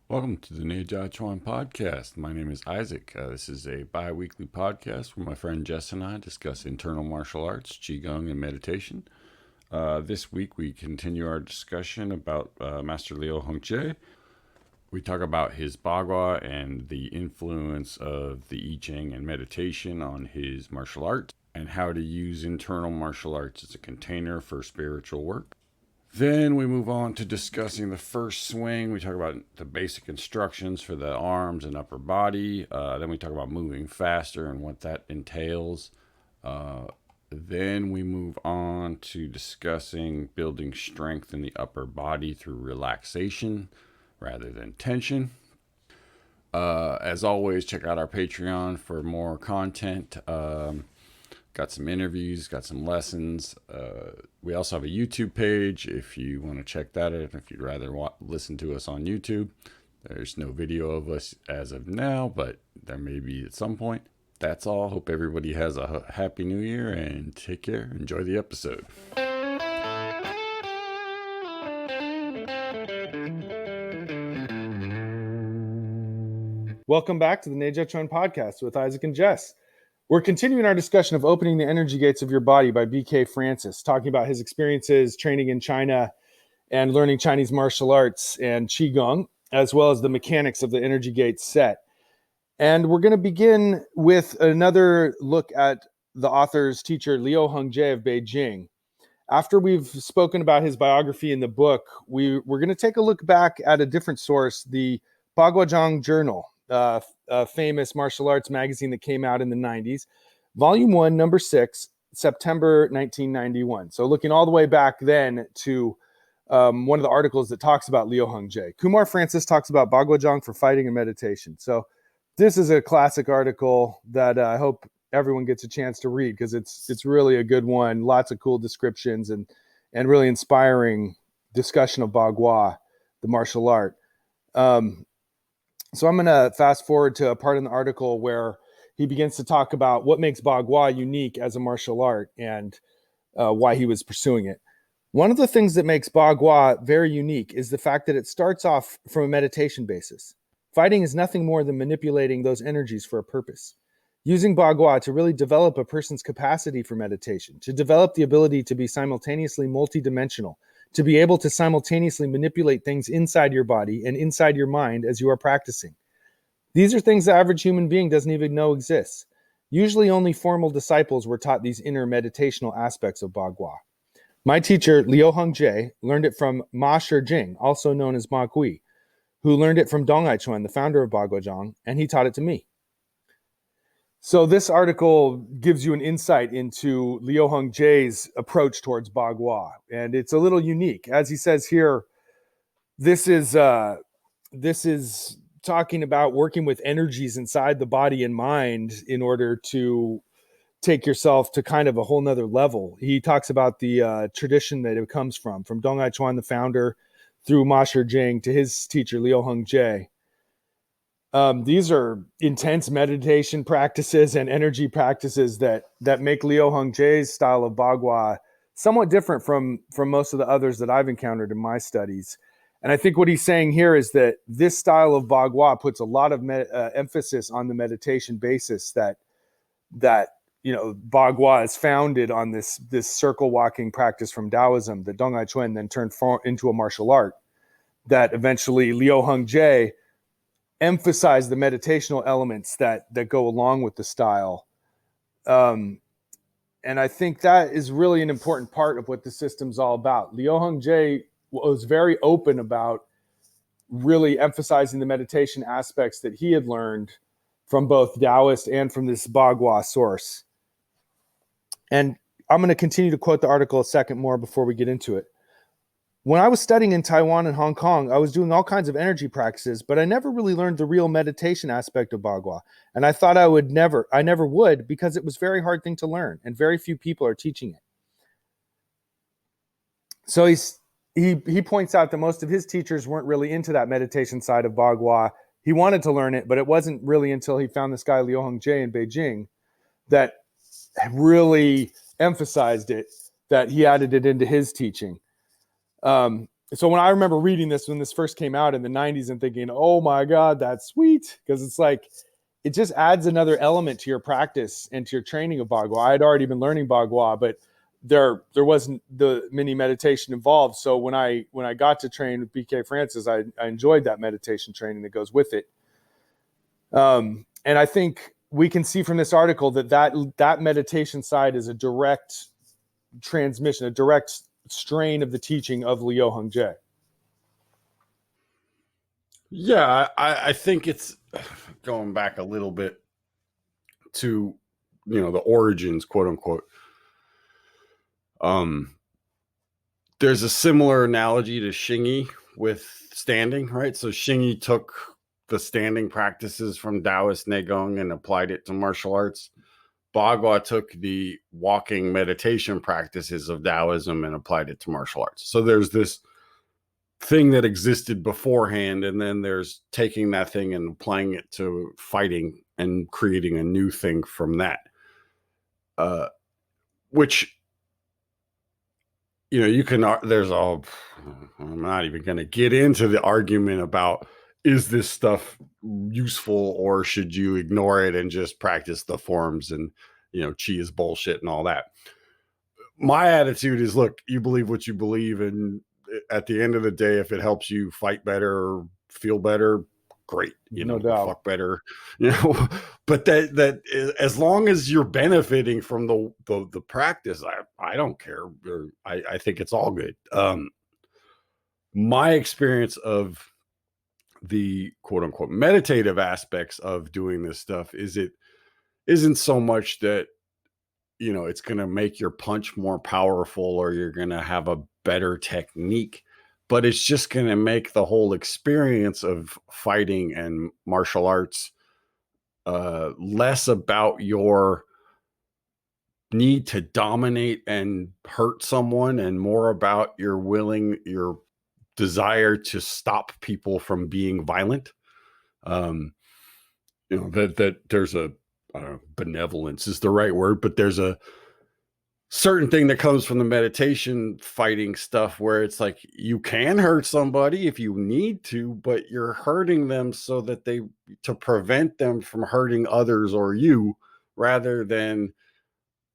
Welcome to the Neijiaquan podcast. My name is Isaac. This is a bi-weekly podcast where my friend Jess and I discuss internal martial arts, qigong, and meditation. This week we continue our discussion about Master Liu Hongzhi. We talk about his Bagua and the influence of the I-ching and meditation on his martial arts, and how to use internal martial arts as a container for spiritual work. Then we move on to discussing the first swing. We talk about the basic instructions for the arms and upper body. Then we talk about moving faster and what that entails. Then we move on to discussing building strength in the upper body through relaxation rather than tension. As always, check out our Patreon for more content. Got some interviews, got some lessons. We also have a YouTube page if you want to check that out. If you'd rather listen to us on YouTube, there's no video of us as of now, but there may be at some point. That's all. Hope everybody has a happy new year and take care. Enjoy the episode. Welcome back to the Neijiaquan podcast with Isaac and Jess. We're continuing our discussion of Opening the Energy Gates of Your Body by B.K. Francis, talking about his experiences training in China and learning Chinese martial arts and Qigong, as well as the mechanics of the Energy Gates set. And we're going to begin with another look at the author's teacher, Liu Hongzhi of Beijing. After we've spoken about his biography in the book, we're going to take a look back at a different source, the Bagua Journal, a famous martial arts magazine that came out in the 90s, volume 1, number 6, September 1991. So looking all the way back then to one of the articles that talks about Liu Hongzhi. Kumar Francis talks about Bagua for fighting and meditation. So this is a classic article that I hope everyone gets a chance to read because it's really a good one. Lots of cool descriptions and really inspiring discussion of Bagua, the martial art. So I'm going to fast forward to a part in the article where he begins to talk about what makes Bagua unique as a martial art and why he was pursuing it. One of the things that makes Bagua very unique is the fact that it starts off from a meditation basis. Fighting is nothing more than manipulating those energies for a purpose. Using Bagua to really develop a person's capacity for meditation, to develop the ability to be simultaneously multidimensional, to be able to simultaneously manipulate things inside your body and inside your mind as you are practicing. These are things the average human being doesn't even know exists. Usually only formal disciples were taught these inner meditational aspects of Bagua. My teacher, Liu Hongzhi, learned it from Ma Shijing, also known as Ma Gui, who learned it from Dong I-ching, the founder of Bagua, and he taught it to me. So this article gives you an insight into Liu Hongzhi's approach towards Bagua, and it's a little unique. As he says here, this is talking about working with energies inside the body and mind in order to take yourself to kind of a whole nother level. He talks about the tradition that it comes from Dong I-ching, the founder, through Ma Shijing to his teacher, Liu Hongzhi. These are intense meditation practices and energy practices that make Liu Hongzhi's style of Bagua somewhat different from most of the others that I've encountered in my studies. And I think what he's saying here is that this style of Bagua puts a lot of emphasis on the meditation basis that Bagua is founded on this circle walking practice from Taoism that Dong I-ching then turned into a martial art that eventually Liu Hongzhi emphasize the meditational elements that go along with the style. And I think that is really an important part of what the system's all about. Liu Hongzhi was very open about really emphasizing the meditation aspects that he had learned from both Taoist and from this Bagua source. And I'm going to continue to quote the article a second more before we get into it. When I was studying in Taiwan and Hong Kong, I was doing all kinds of energy practices, but I never really learned the real meditation aspect of Bagua. And I thought I never would because it was a very hard thing to learn and very few people are teaching it. So he points out that most of his teachers weren't really into that meditation side of Bagua. He wanted to learn it, but it wasn't really until he found this guy Liu Hongzhi in Beijing that really emphasized it, that he added it into his teaching. So when I remember reading this when this first came out in the 90s and thinking, oh my God, that's sweet. Because it's like, it just adds another element to your practice and to your training of Bagua. I had already been learning Bagua, but there wasn't the mini meditation involved. So when I got to train with BK Francis, I enjoyed that meditation training that goes with it. And I think we can see from this article that meditation side is a direct transmission, a direct strain of the teaching of Liu Hongzhi. Yeah, I think it's going back a little bit to, the origins, quote unquote. There's a similar analogy to Xingyi with standing, right? So Xingyi took the standing practices from Taoist Neigong and applied it to martial arts. Bagua took the walking meditation practices of Taoism and applied it to martial arts. So there's this thing that existed beforehand, and then there's taking that thing and applying it to fighting and creating a new thing from that. Which, you can, I'm not even going to get into the argument about, is this stuff useful or should you ignore it and just practice the forms and, chi is bullshit and all that. My attitude is, look, you believe what you believe, and at the end of the day, if it helps you fight better or feel better, great, No doubt. fuck better, but that as long as you're benefiting from the practice, I don't care. I think it's all good. My experience of the quote unquote meditative aspects of doing this stuff is it isn't so much that it's going to make your punch more powerful or you're going to have a better technique, but it's just going to make the whole experience of fighting and martial arts less about your need to dominate and hurt someone and more about your desire to stop people from being violent. That there's a, I don't know, benevolence is the right word, but there's a certain thing that comes from the meditation fighting stuff where it's like you can hurt somebody if you need to, but you're hurting them so that to prevent them from hurting others or you, rather than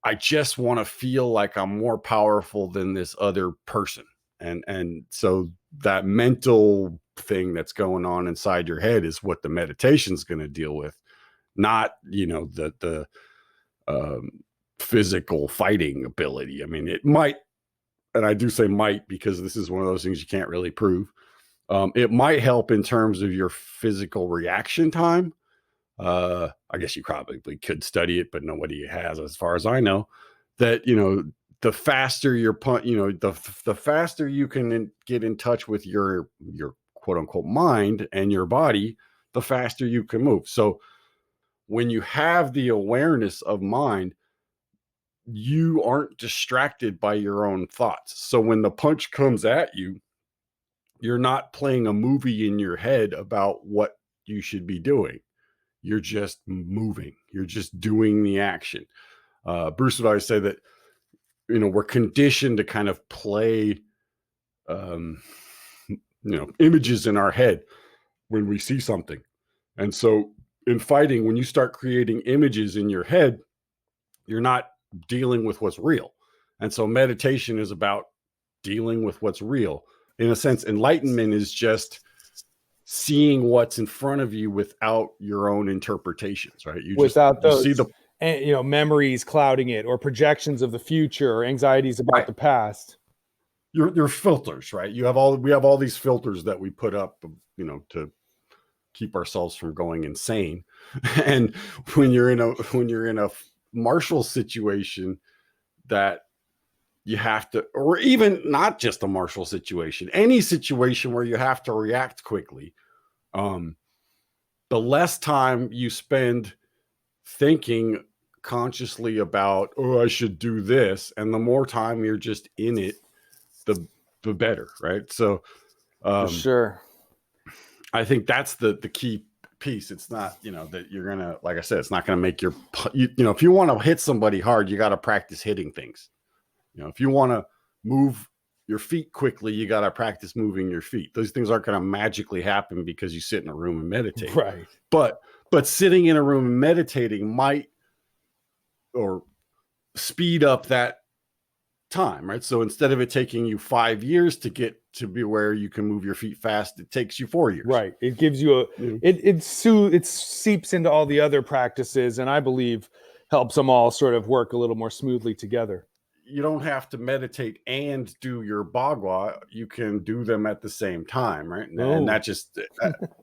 I just want to feel like I'm more powerful than this other person. And so that mental thing that's going on inside your head is what the meditation's going to deal with, not, the physical fighting ability. I mean, it might, and I do say might because this is one of those things you can't really prove. It might help in terms of your physical reaction time. I guess you probably could study it, but nobody has, as far as I know, that, the faster your punch, the faster you can get in touch with your quote unquote mind and your body, the faster you can move. So when you have the awareness of mind, you aren't distracted by your own thoughts. So when the punch comes at you, you're not playing a movie in your head about what you should be doing. You're just moving. You're just doing the action. Bruce would always say that, we're conditioned to kind of play, images in our head when we see something. And so in fighting, when you start creating images in your head, you're not dealing with what's real. And so meditation is about dealing with what's real. In a sense, enlightenment is just seeing what's in front of you without your own interpretations, right? Without those, you see memories clouding it, or projections of the future, or anxieties about the past. Your filters, right? We have all these filters that we put up, to keep ourselves from going insane. And when you're in a martial situation that you have to, or even not just a martial situation, any situation where you have to react quickly, the less time you spend thinking consciously about, oh, I should do this, and the more time you're just in it, the better, right? So For sure. I think that's the key piece. It's not, that you're gonna, like I said, it's not gonna make your, if you want to hit somebody hard, you got to practice hitting things. If you want to move your feet quickly, you got to practice moving your feet. Those things aren't going to magically happen because you sit in a room and meditate. Right. But sitting in a room and meditating might or speed up that time, right? So instead of it taking you 5 years to get to be where you can move your feet fast, it takes you 4 years. Right. It gives you it seeps into all the other practices, and I believe helps them all sort of work a little more smoothly together. You don't have to meditate and do your Bagua. You can do them at the same time, right? And that just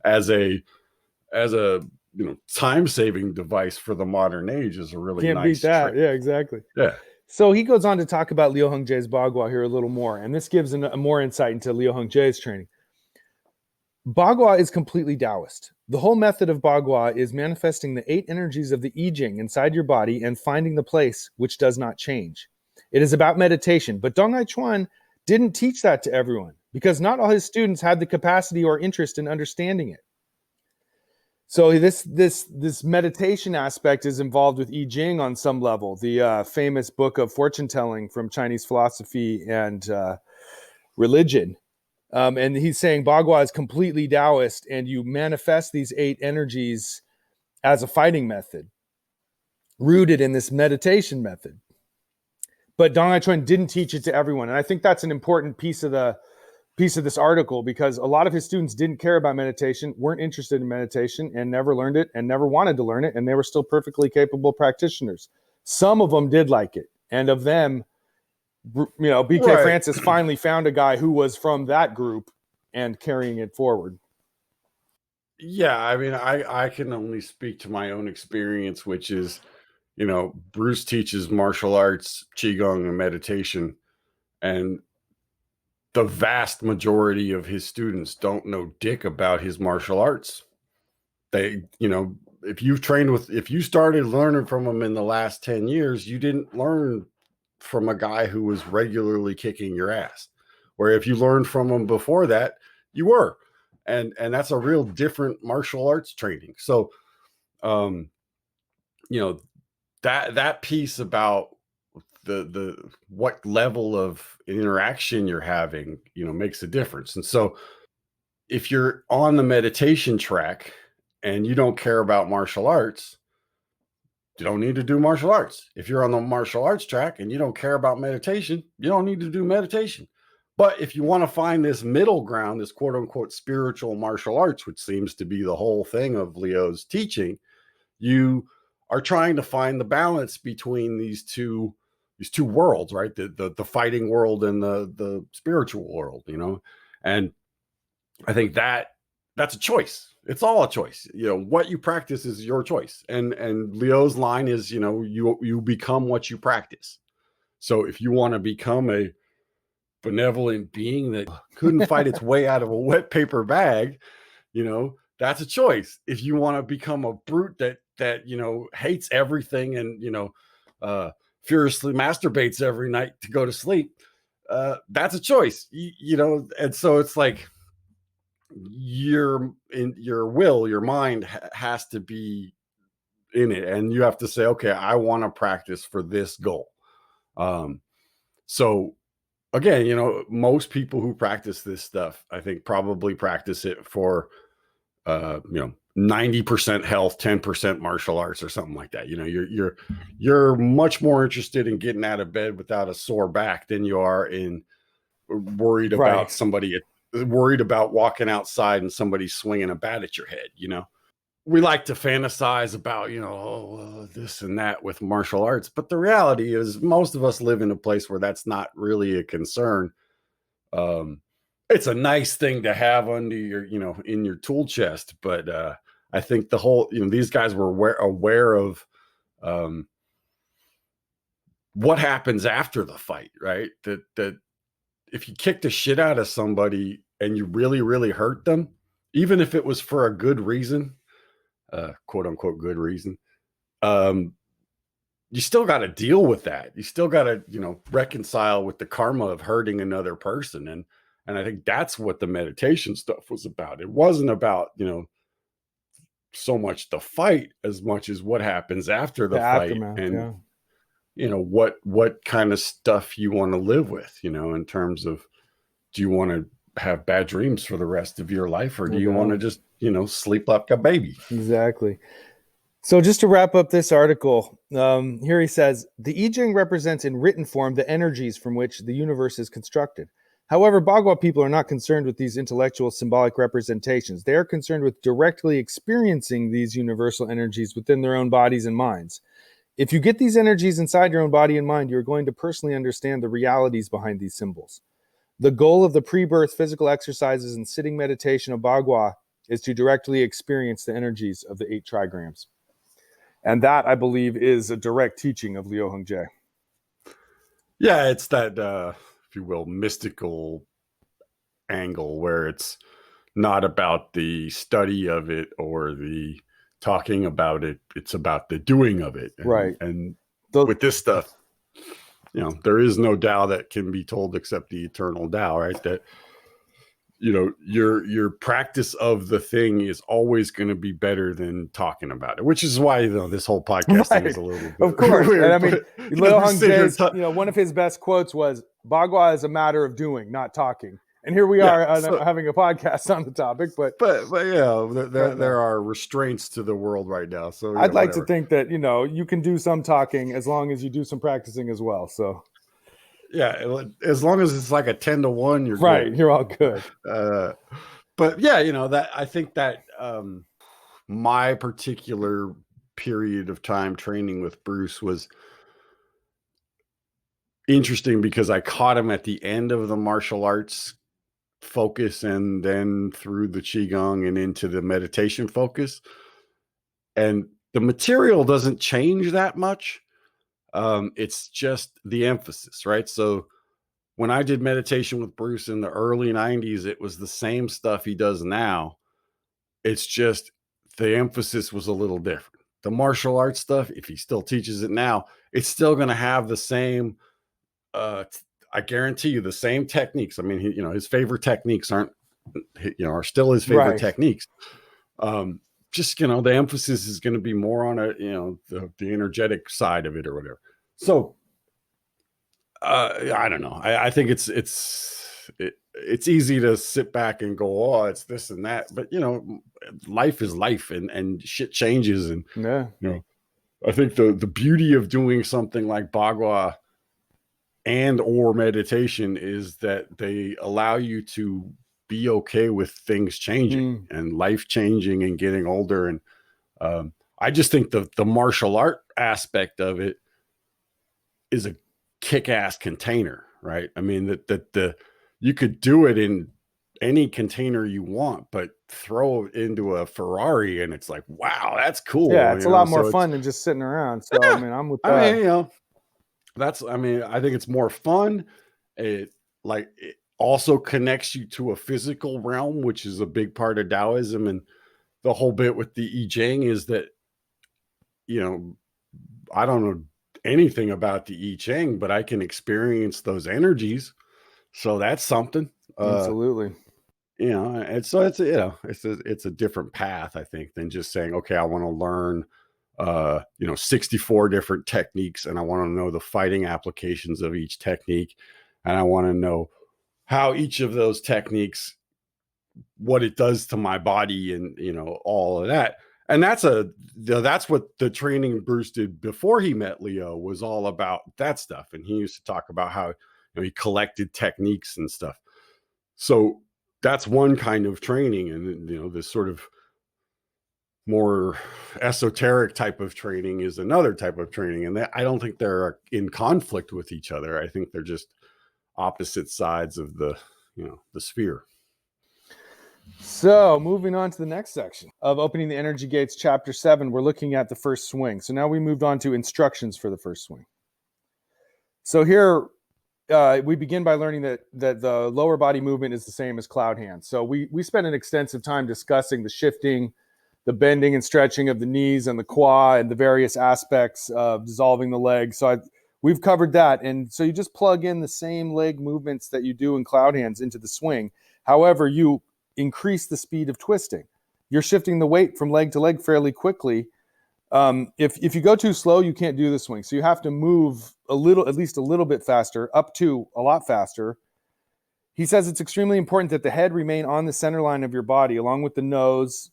as a time-saving device for the modern age is a really Can't nice beat that. trick. Yeah, exactly. Yeah. So he goes on to talk about Liu Hongzhi's Bagua here a little more, and this gives a more insight into Liu Hongzhi's training. Bagua is completely Taoist. The whole method of Bagua is manifesting the 8 energies of the I-ching inside your body and finding the place which does not change. It is about meditation, but Dong Neijiaquan didn't teach that to everyone because not all his students had the capacity or interest in understanding it. So this meditation aspect is involved with I Ching on some level, the famous book of fortune telling from Chinese philosophy and religion. And he's saying Bagua is completely Taoist, and you manifest these 8 energies as a fighting method, rooted in this meditation method. But Dong Neijiaquan didn't teach it to everyone, and I think that's an important piece of this article, because a lot of his students didn't care about meditation, weren't interested in meditation, and never learned it and never wanted to learn it, and they were still perfectly capable practitioners. Some of them did like it, and of them, BK Right. Francis finally found a guy who was from that group and carrying it forward. Yeah, I mean, I can only speak to my own experience, which is, Bruce teaches martial arts, qigong, and meditation, and the vast majority of his students don't know dick about his martial arts. They, if you started learning from him in the last 10 years, you didn't learn from a guy who was regularly kicking your ass. Where if you learned from him before that, you were. And that's a real different martial arts training. So, that piece about the what level of interaction you're having, makes a difference. And so if you're on the meditation track and you don't care about martial arts, you don't need to do martial arts. If you're on the martial arts track and you don't care about meditation, you don't need to do meditation. But if you want to find this middle ground, this quote unquote spiritual martial arts, which seems to be the whole thing of Leo's teaching, you are trying to find the balance between these two worlds, right? The fighting world and the spiritual world, and I think that's a choice. It's all a choice. What you practice is your choice. And Leo's line is, you become what you practice. So if you want to become a benevolent being that couldn't fight its way out of a wet paper bag, that's a choice. If you want to become a brute that hates everything and furiously masturbates every night to go to sleep, that's a choice. And so it's like your mind has to be in it, and you have to say, okay, I want to practice for this goal. So again, most people who practice this stuff, I think, probably practice it for 90% health, 10% martial arts, or something like that. You're much more interested in getting out of bed without a sore back than you are in worried about worried about walking outside and somebody swinging a bat at your head. We like to fantasize about, this and that with martial arts, but the reality is most of us live in a place where that's not really a concern. It's a nice thing to have under your, in your tool chest. But I think the whole, these guys were aware of what happens after the fight, right? That if you kick the shit out of somebody and you really, really hurt them, even if it was for a good reason, quote unquote good reason, you still got to deal with that. You still got to, reconcile with the karma of hurting another person. And I think that's what the meditation stuff was about. It wasn't about, so much the fight as much as what happens after the fight. Aftermath, and, yeah. what kind of stuff you want to live with, in terms of, do you want to have bad dreams for the rest of your life, or do you want to just, sleep like a baby? Exactly. So just to wrap up this article, here he says, the I-ching represents in written form the energies from which the universe is constructed. However, Bagua people are not concerned with these intellectual symbolic representations. They are concerned with directly experiencing these universal energies within their own bodies and minds. If you get these energies inside your own body and mind, you're going to personally understand the realities behind these symbols. The goal of the pre-birth physical exercises and sitting meditation of Bagua is to directly experience the energies of the 8 trigrams. And that, I believe, is a direct teaching of Liu Hongzhi. Yeah, it's that, if you will, mystical angle where it's not about the study of it or the talking about it. It's about the doing of it. Right. And with this stuff, there is no Tao that can be told except the eternal Tao, right? That, your practice of the thing is always going to be better than talking about it, which is why, this whole podcast thing is a little bit of course. weird. And I mean, Liu Hongzhi's, one of his best quotes was, Bagua is a matter of doing, not talking. And here we are having a podcast on the topic, but there are restraints to the world right now. So I'd like to think that, you can do some talking as long as you do some practicing as well. So yeah, as long as it's like a 10-1, you're right. Good. You're all good. But yeah, that I think that my particular period of time training with Bruce was interesting because I caught him at the end of the martial arts focus and then through the Qigong and into the meditation focus. And the material doesn't change that much. It's just the emphasis, right? So when I did meditation with Bruce in the early 90s, it was the same stuff he does now. It's just the emphasis was a little different. The martial arts stuff, if he still teaches it now, it's still going to have the same, I guarantee you, the same techniques. I mean, his favorite techniques are still his favorite techniques. Just, the emphasis is going to be more on the energetic side of it or whatever. So, I don't know. I think it's easy to sit back and go, oh, it's this and that, but life is life and shit changes. And, I think the beauty of doing something like Bagua and or meditation is that they allow you to be okay with things changing and life changing and getting older. And I just think the martial art aspect of it is a kick-ass container, right? I mean, that you could do it in any container you want, but throw it into a Ferrari and it's like, wow, that's cool. Yeah, it's a lot more fun than just sitting around. So I mean, I'm with that. I mean, I think it's more fun. It also connects you to a physical realm, which is a big part of Taoism. And the whole bit with the I-ching is that, I don't know anything about the I-ching, but I can experience those energies. So that's something. Absolutely. And so it's a different path, I think, than just saying, okay, I want to learn 64 different techniques, and I want to know the fighting applications of each technique, and I want to know how each of those techniques, what it does to my body, and all of that. And that's what the training Bruce did before he met Leo was all about, that stuff. And he used to talk about how he collected techniques and stuff. So that's one kind of training, and this sort of more esoteric type of training is another type of training. And I don't think they're in conflict with each other. I think they're just opposite sides of the sphere. So moving on to the next section of Opening the Energy Gates, Chapter 7, we're looking at the first swing. So now we moved on to instructions for the first swing. So here we begin by learning that the lower body movement is the same as cloud hands. So we spent an extensive time discussing the shifting, the bending and stretching of the knees and the quad and the various aspects of dissolving the legs. So we've covered that. And so you just plug in the same leg movements that you do in cloud hands into the swing. However, you increase the speed of twisting. You're shifting the weight from leg to leg fairly quickly If you go too slow, you can't do the swing. So you have to move a little, at least a little bit faster, up to a lot faster. He says it's extremely important that the head remain on the center line of your body, along with the nose,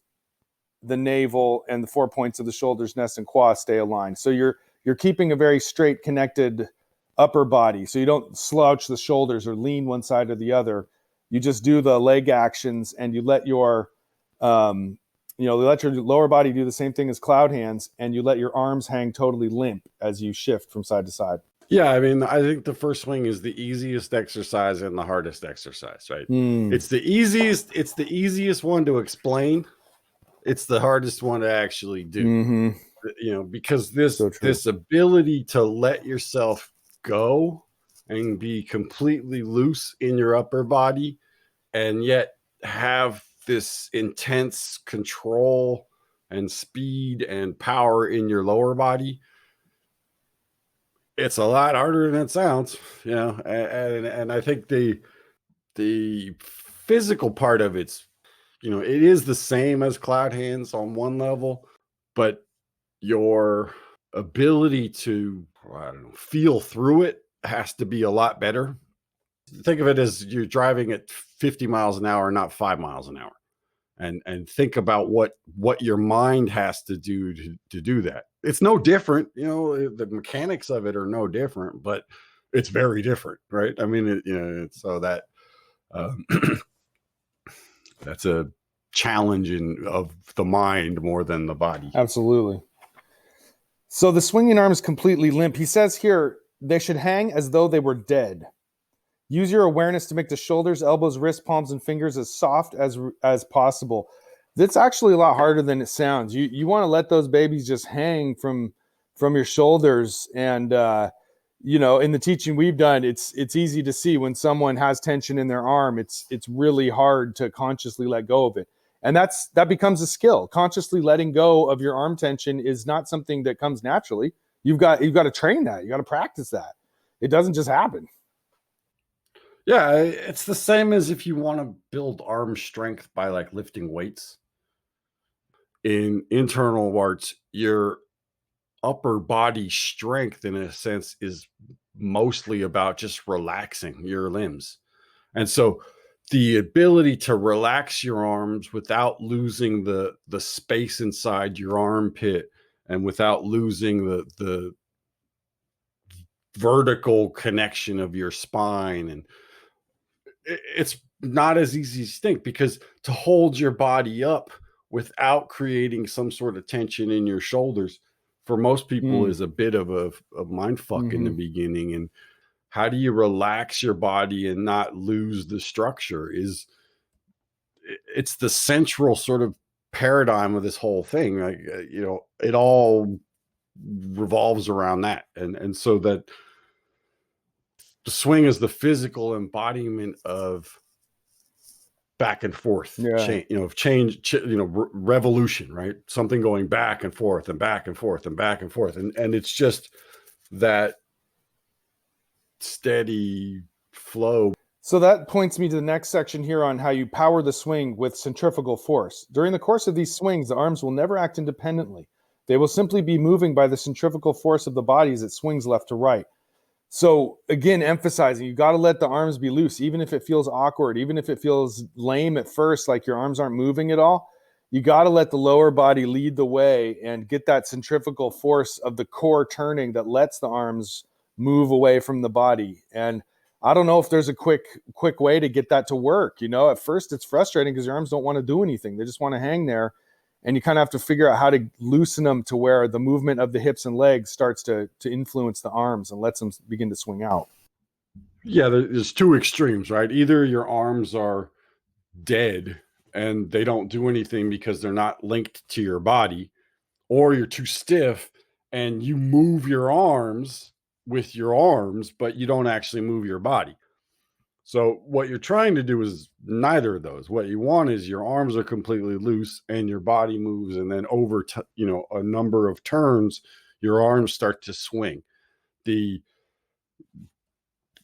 the navel, and the 4 points of the shoulders, nest, and quads stay aligned. So you're keeping a very straight, connected upper body. So you don't slouch the shoulders or lean one side or the other. You just do the leg actions, and you let your let your lower body do the same thing as cloud hands, and you let your arms hang totally limp as you shift from side to side. Yeah, I mean, I think the first swing is the easiest exercise and the hardest exercise, right? It's the easiest one to explain. It's the hardest one to actually do. Because this ability to let yourself go and be completely loose in your upper body and yet have this intense control and speed and power in your lower body, it's a lot harder than it sounds, and I think the physical part of it's, it is the same as cloud hands on one level, but your ability to, I don't know, feel through it has to be a lot better. Think of it as you're driving at 50 miles an hour, not 5 miles an hour. And think about what your mind has to do to do that. It's no different, the mechanics of it are no different, but it's very different, right? I mean, so that that's a challenge of the mind more than the body. Absolutely. So the swinging arm is completely limp. He says here they should hang as though they were dead. Use your awareness to make the shoulders, elbows, wrists, palms, and fingers as soft as possible. That's actually a lot harder than it sounds. You want to let those babies just hang from your shoulders. And in the teaching we've done, it's easy to see when someone has tension in their arm. It's really hard to consciously let go of it, and that becomes a skill. Consciously letting go of your arm tension is not something that comes naturally. You've got to train that. You got to practice that. It doesn't just happen. Yeah, it's the same as if you want to build arm strength by like lifting weights. In internal arts, your upper body strength, in a sense, is mostly about just relaxing your limbs. And so the ability to relax your arms without losing the space inside your armpit and without losing the vertical connection of your spine, and it's not as easy as you think, because to hold your body up without creating some sort of tension in your shoulders for most people is a bit of a mind fuck in the beginning. And how do you relax your body and not lose the structure it's the central sort of paradigm of this whole thing. Like, it all revolves around that. And so that the swing is the physical embodiment of back and forth, change, revolution, right? Something going back and forth and back and forth and back and forth. And it's just that steady flow. So that points me to the next section here on how you power the swing with centrifugal force. During the course of these swings, the arms will never act independently. They will simply be moving by the centrifugal force of the body as it swings left to right. So again, emphasizing, you got to let the arms be loose, even if it feels awkward, even if it feels lame at first, like your arms aren't moving at all. You got to let the lower body lead the way and get that centrifugal force of the core turning that lets the arms move away from the body. And I don't know if there's a quick way to get that to work. At first it's frustrating because your arms don't want to do anything. They just want to hang there. And you kind of have to figure out how to loosen them to where the movement of the hips and legs starts to influence the arms and lets them begin to swing out. Yeah, there's two extremes, right? Either your arms are dead and they don't do anything because they're not linked to your body, or you're too stiff and you move your arms with your arms, but you don't actually move your body. So what you're trying to do is neither of those. What you want is your arms are completely loose and your body moves, and then over a number of turns, your arms start to swing. The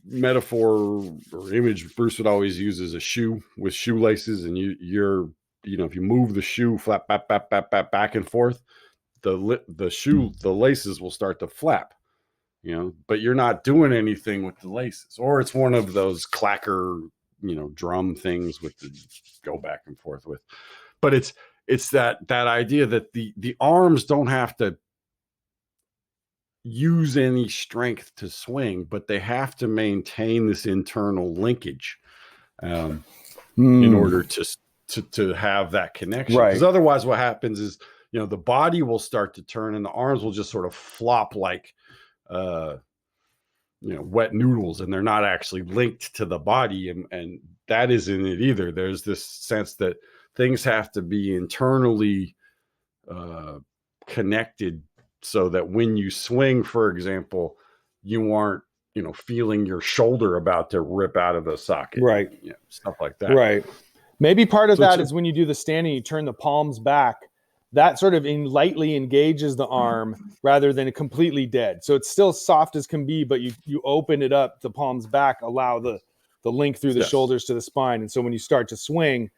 metaphor or image Bruce would always use is a shoe with shoelaces, and you're if you move the shoe flap back and forth, the laces will start to flap, but you're not doing anything with the laces, or it's one of those clacker, drum things with the go back and forth with. But it's that idea that the arms don't have to use any strength to swing, but they have to maintain this internal linkage in order to have that connection. Right. Because otherwise what happens is, the body will start to turn and the arms will just sort of flop like wet noodles, and they're not actually linked to the body, and that isn't it either. There's this sense that things have to be internally connected, so that when you swing, for example, you aren't feeling your shoulder about to rip out of the socket, right? Stuff like that, right? Maybe part of that is when you do the standing, you turn the palms back. That sort of lightly engages the arm rather than completely dead. So it's still soft as can be, but you open it up, the palms back, allow the link through the shoulders to the spine. And so when you start to swing,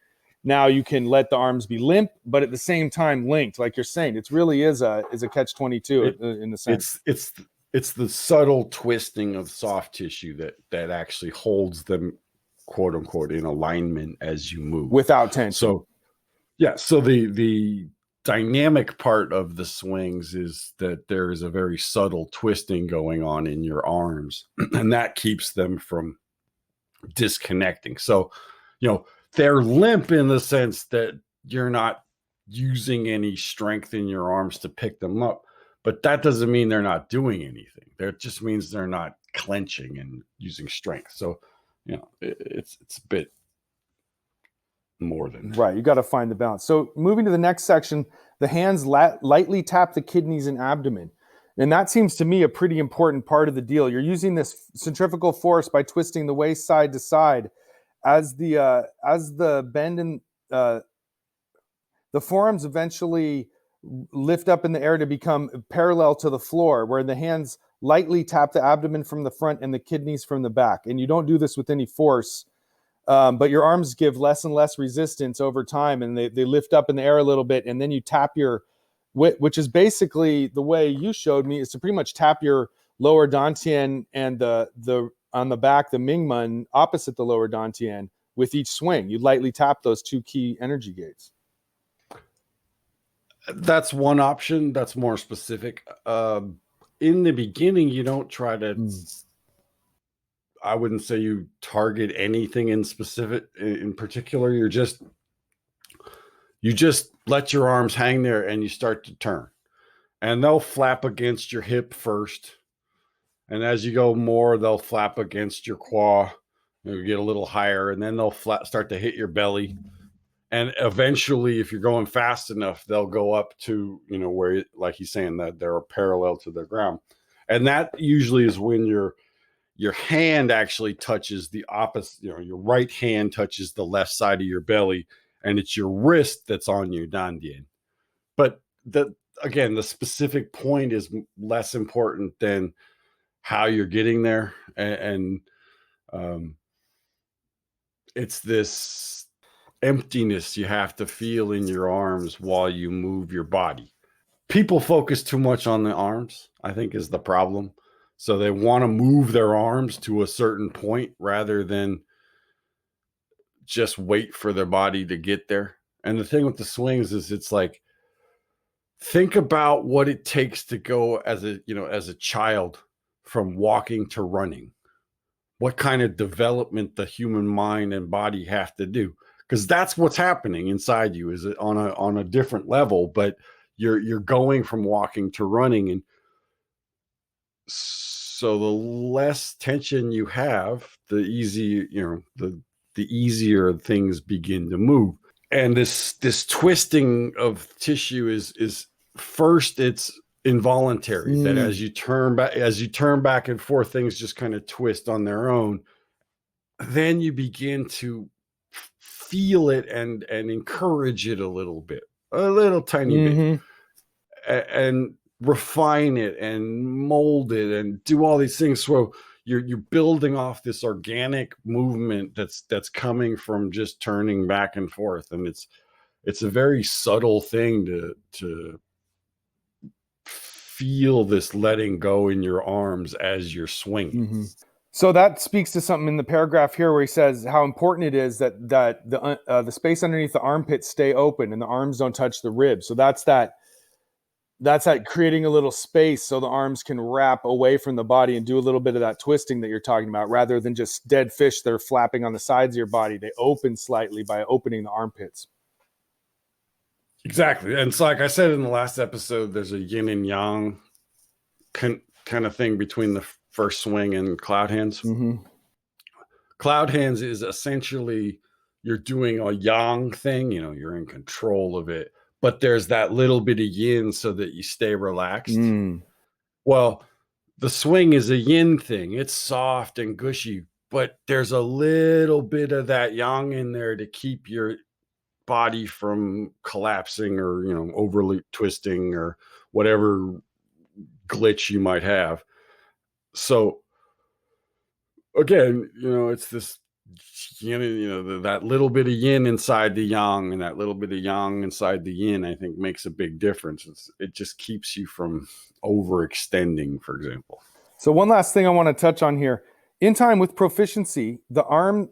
now you can let the arms be limp, but at the same time linked, like you're saying. It really is a catch-22 in the sense. It's the subtle twisting of soft tissue that actually holds them, quote unquote, in alignment as you move without tension. So the dynamic part of the swings is that there is a very subtle twisting going on in your arms, and that keeps them from disconnecting. So, they're limp in the sense that you're not using any strength in your arms to pick them up, but that doesn't mean they're not doing anything. That just means they're not clenching and using strength. So, it's a bit more than that. Right. You got to find the balance. So moving to the next section, the hands lightly tap the kidneys and abdomen. And that seems to me a pretty important part of the deal. You're using this centrifugal force by twisting the waist side to side. As the bend in the forearms eventually lift up in the air to become parallel to the floor, where the hands lightly tap the abdomen from the front and the kidneys from the back. And you don't do this with any force. But your arms give less and less resistance over time, and they lift up in the air a little bit, and then you tap which is basically the way you showed me, is to pretty much tap your lower dantian and the on the back, the Mingmen opposite the lower dantian with each swing. You lightly tap those two key energy gates. That's one option. That's more specific. In the beginning, you don't try to... I wouldn't say you target anything in particular. You just let your arms hang there and you start to turn, and they'll flap against your hip first. And as you go more, they'll flap against your quad. You get a little higher, and then they'll start to hit your belly. And eventually, if you're going fast enough, they'll go up to, where, like he's saying, that they're parallel to the ground. And that usually is when your hand actually touches the opposite, your right hand touches the left side of your belly, and it's your wrist that's on your dantian. But the specific point is less important than how you're getting there. And it's this emptiness you have to feel in your arms while you move your body. People focus too much on the arms, I think, is the problem. So they want to move their arms to a certain point rather than just wait for their body to get there. And the thing with the swings is, it's like, think about what it takes to go as a child from walking to running. What kind of development the human mind and body have to do, because that's what's happening inside you, is on a different level, but you're going from walking to running. And so the less tension you have, the easier, the easier things begin to move. And this twisting of tissue is first, it's involuntary, that as you turn back and forth, things just kind of twist on their own. Then you begin to feel it and encourage it a little tiny bit, and refine it and mold it and do all these things. So you're building off this organic movement that's coming from just turning back and forth. And it's a very subtle thing to feel this letting go in your arms as you're swinging. Mm-hmm. So that speaks to something in the paragraph here where he says how important it is that the space underneath the armpits stay open and the arms don't touch the ribs. So that's that creating a little space so the arms can wrap away from the body and do a little bit of that twisting that you're talking about, rather than just dead fish that are flapping on the sides of your body. They open slightly by opening the armpits. Exactly. And so, like I said in the last episode, there's a yin and yang kind of thing between the first swing and cloud hands. Mm-hmm. Cloud hands is essentially you're doing a yang thing, you're in control of it, but there's that little bit of yin so that you stay relaxed. Well, the swing is a yin thing. It's soft and gushy, but there's a little bit of that yang in there to keep your body from collapsing or, overly twisting or whatever glitch you might have. So again, it's this that little bit of yin inside the yang and that little bit of yang inside the yin, I think makes a big difference. It just keeps you from overextending, for example. So one last thing I want to touch on here. In time with proficiency,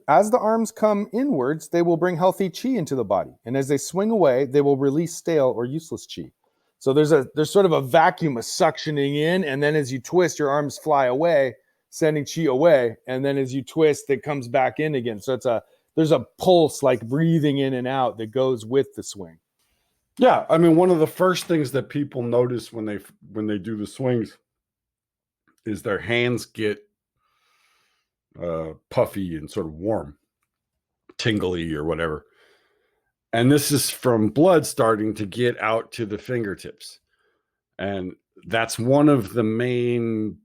as the arms come inwards, they will bring healthy chi into the body. And as they swing away, they will release stale or useless chi. So there's sort of a vacuum of suctioning in, and then as you twist, your arms fly away, sending chi away, and then as you twist, it comes back in again. So there's a pulse, like breathing in and out, that goes with the swing. Yeah, I mean, one of the first things that people notice when they do the swings is their hands get puffy and sort of warm, tingly or whatever. And this is from blood starting to get out to the fingertips. And that's one of the main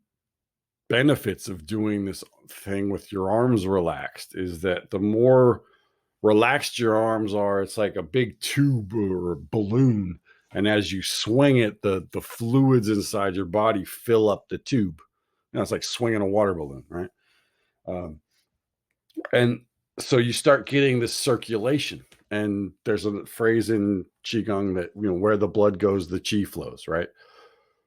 benefits of doing this thing with your arms relaxed, is that the more relaxed your arms are, it's like a big tube or a balloon. And as you swing it, the fluids inside your body fill up the tube. It's like swinging a water balloon, right? And so you start getting this circulation. And there's a phrase in Qigong that, where the blood goes, the Qi flows, right?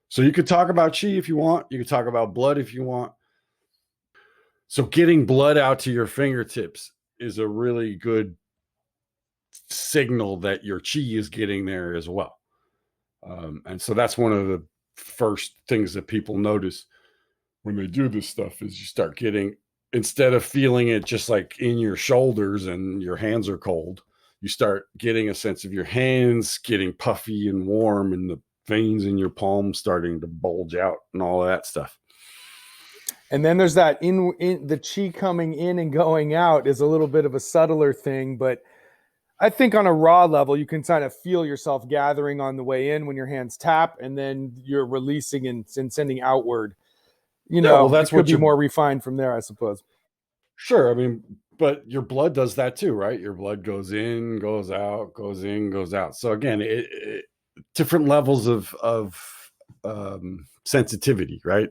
So you could talk about Qi if you want. You could talk about blood if you want. So getting blood out to your fingertips is a really good signal that your Qi is getting there as well. And so that's one of the first things that people notice when they do this stuff, is you start getting, instead of feeling it just like in your shoulders and your hands are cold, you start getting a sense of your hands getting puffy and warm and the veins in your palms starting to bulge out and all of that stuff. And then there's that in the chi coming in and going out is a little bit of a subtler thing, but I think on a raw level, you can kind of feel yourself gathering on the way in when your hands tap, and then you're releasing and sending outward. That's what could be more refined from there, I suppose. Sure. I mean, but your blood does that too, right? Your blood goes in, goes out, goes in, goes out. So again, different levels of sensitivity, right?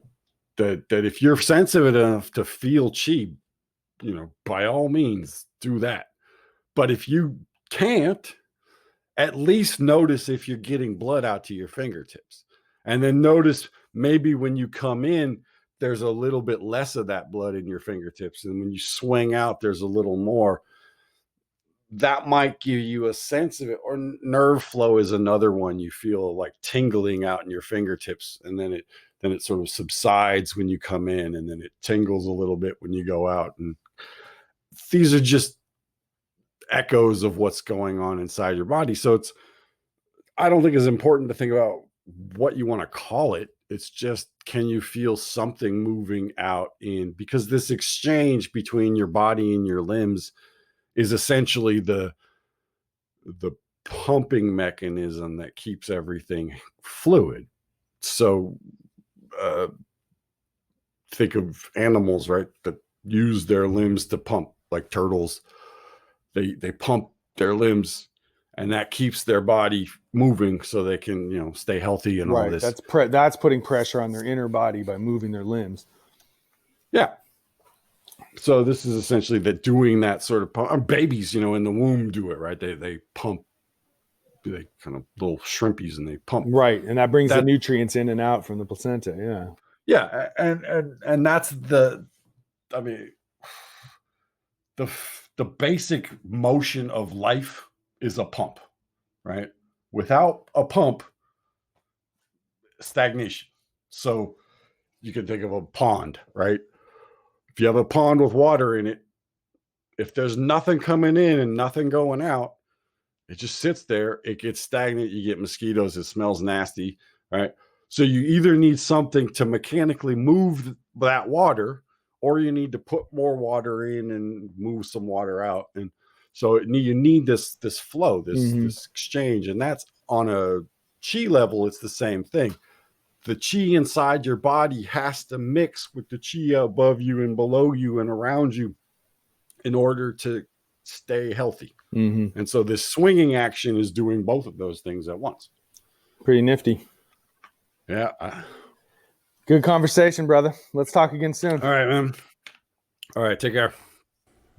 That if you're sensitive enough to feel chi, by all means do that. But if you can't, at least notice if you're getting blood out to your fingertips. And then notice maybe when you come in, there's a little bit less of that blood in your fingertips. And when you swing out, there's a little more. That might give you a sense of it. Or nerve flow is another one. You feel like tingling out in your fingertips. And then it sort of subsides when you come in, and then it tingles a little bit when you go out. And these are just echoes of what's going on inside your body. So I don't think it's important to think about what you want to call it. It's just, can you feel something moving out in, because this exchange between your body and your limbs is essentially the pumping mechanism that keeps everything fluid. So think of animals, right, that use their limbs to pump, like turtles. They pump their limbs, and that keeps their body moving so they can, stay healthy and all this. That's putting pressure on their inner body by moving their limbs. Yeah. So this is essentially that, doing that sort of pump. Babies, in the womb do it, right? They pump, they kind of little shrimpies and they pump. Right. And that brings the That- nutrients in and out from the placenta. Yeah. Yeah, and that's the, I mean, the basic motion of life is a pump, right? Without a pump, stagnation. So you can think of a pond, right? If you have a pond with water in it, if there's nothing coming in and nothing going out, it just sits there. It gets stagnant. You get mosquitoes. It smells nasty, right? So you either need something to mechanically move that water, or you need to put more water in and move some water out. And so you need this flow, this exchange, and that's on a chi level. It's the same thing. The chi inside your body has to mix with the chi above you and below you and around you in order to stay healthy. Mm-hmm. And so this swinging action is doing both of those things at once. Pretty nifty. Yeah. Good conversation, brother. Let's talk again soon. All right, man. All right. Take care.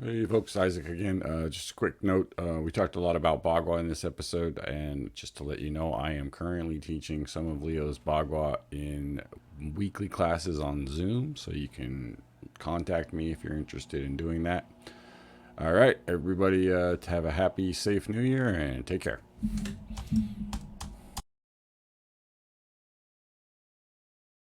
Hey, folks. Isaac again. Just a quick note. We talked a lot about Bagua in this episode. And just to let you know, I am currently teaching some of Lius Bagua in weekly classes on Zoom. So you can contact me if you're interested in doing that. All right, everybody, have a happy, safe New Year and take care.